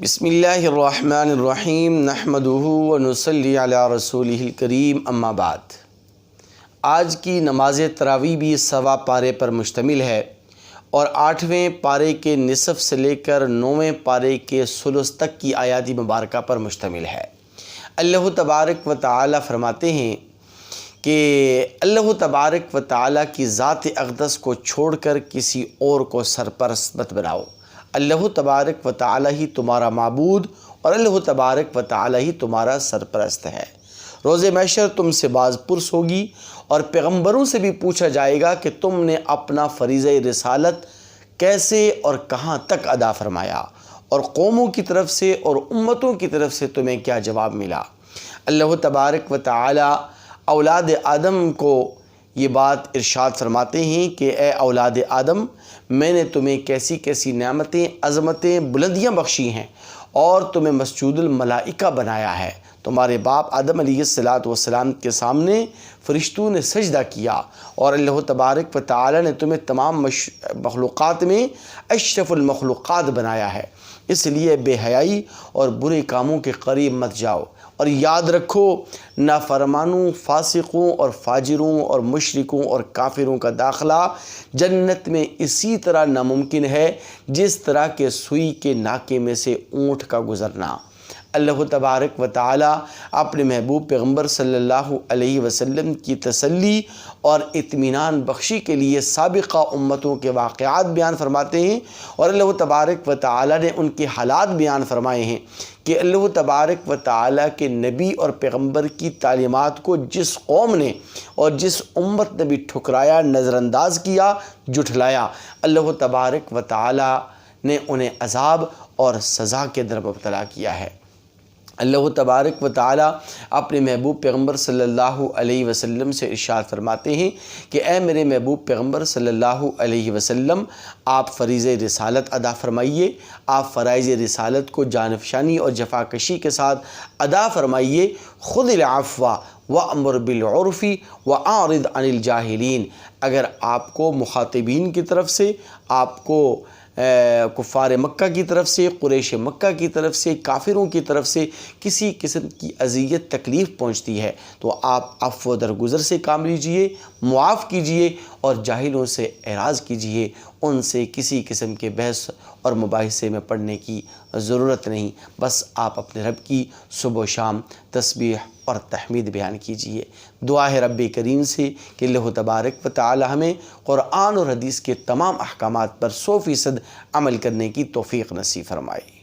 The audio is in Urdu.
بسم اللہ الرحمن الرحیم نحمدہ ونصلی علی رسولہ الکریم اما بعد۔ آج کی نماز تراویح بھی سوا پارے پر مشتمل ہے اور 8ویں پارے کے نصف سے لے کر 9ویں پارے کے ثلث تک کی آیات مبارکہ پر مشتمل ہے۔ اللہ تبارک و تعالی فرماتے ہیں کہ اللہ تبارک و تعالی کی ذات اقدس کو چھوڑ کر کسی اور کو سرپرست مت بناؤ۔ اللہ تبارک و تعالی ہی تمہارا معبود اور اللہ تبارک و تعالی ہی تمہارا سرپرست ہے۔ روز محشر تم سے باز پرس ہوگی اور پیغمبروں سے بھی پوچھا جائے گا کہ تم نے اپنا فریضہ رسالت کیسے اور کہاں تک ادا فرمایا اور قوموں کی طرف سے اور امتوں کی طرف سے تمہیں کیا جواب ملا۔ اللہ تبارک و تعالی اولاد آدم کو یہ بات ارشاد فرماتے ہیں کہ اے اولاد آدم، میں نے تمہیں کیسی کیسی نعمتیں، عظمتیں، بلندیاں بخشی ہیں اور تمہیں مسجود الملائکہ بنایا ہے۔ تمہارے باپ آدم علیہ السلام کے سامنے فرشتوں نے سجدہ کیا اور اللہ تبارک و تعالی نے تمہیں تمام مخلوقات میں اشرف المخلوقات بنایا ہے۔ اس لیے بے حیائی اور برے کاموں کے قریب مت جاؤ اور یاد رکھو، نافرمانوں، فاسقوں اور فاجروں اور مشرکوں اور کافروں کا داخلہ جنت میں اسی طرح ناممکن ہے جس طرح کہ سوئی کے ناکے میں سے اونٹ کا گزرنا۔ اللہ تبارک و تعالی اپنے محبوب پیغمبر صلی اللہ علیہ وسلم کی تسلی اور اطمینان بخشی کے لیے سابقہ امتوں کے واقعات بیان فرماتے ہیں اور اللہ تبارک و تعالی نے ان کے حالات بیان فرمائے ہیں کہ اللہ تبارک و تعالی کے نبی اور پیغمبر کی تعلیمات کو جس قوم نے اور جس امت نے بھی ٹھکرایا، نظر انداز کیا، جھٹلایا، اللہ تبارک و تعالی نے انہیں عذاب اور سزا کے در مبتلا کیا ہے۔ اللہ تبارک و تعالی اپنے محبوب پیغمبر صلی اللہ علیہ وسلم سے ارشاد فرماتے ہیں کہ اے میرے محبوب پیغمبر صلی اللہ علیہ وسلم، آپ فریضہ رسالت ادا فرمائیے، آپ فرائض رسالت کو جانفشانی اور جفاکشی کے ساتھ ادا فرمائیے۔ خذ العفو وامر بالعرف واعرض عن الجاہلین۔ اگر آپ کو مخاطبین کی طرف سے، آپ کو کفار مکہ کی طرف سے، قریش مکہ کی طرف سے، کافروں کی طرف سے کسی قسم کی اذیت تکلیف پہنچتی ہے تو آپ عفو درگزر سے کام لیجئے، معاف کیجئے اور جاہلوں سے اعراض کیجئے۔ ان سے کسی قسم کے بحث اور مباحثے میں پڑنے کی ضرورت نہیں، بس آپ اپنے رب کی صبح و شام تسبیح اور تحمید بیان کیجئے۔ دعا ہے رب کریم سے کہ اللہ تبارک و تعالی ہمیں قرآن اور حدیث کے تمام احکامات پر 100% عمل کرنے کی توفیق نصیب فرمائے۔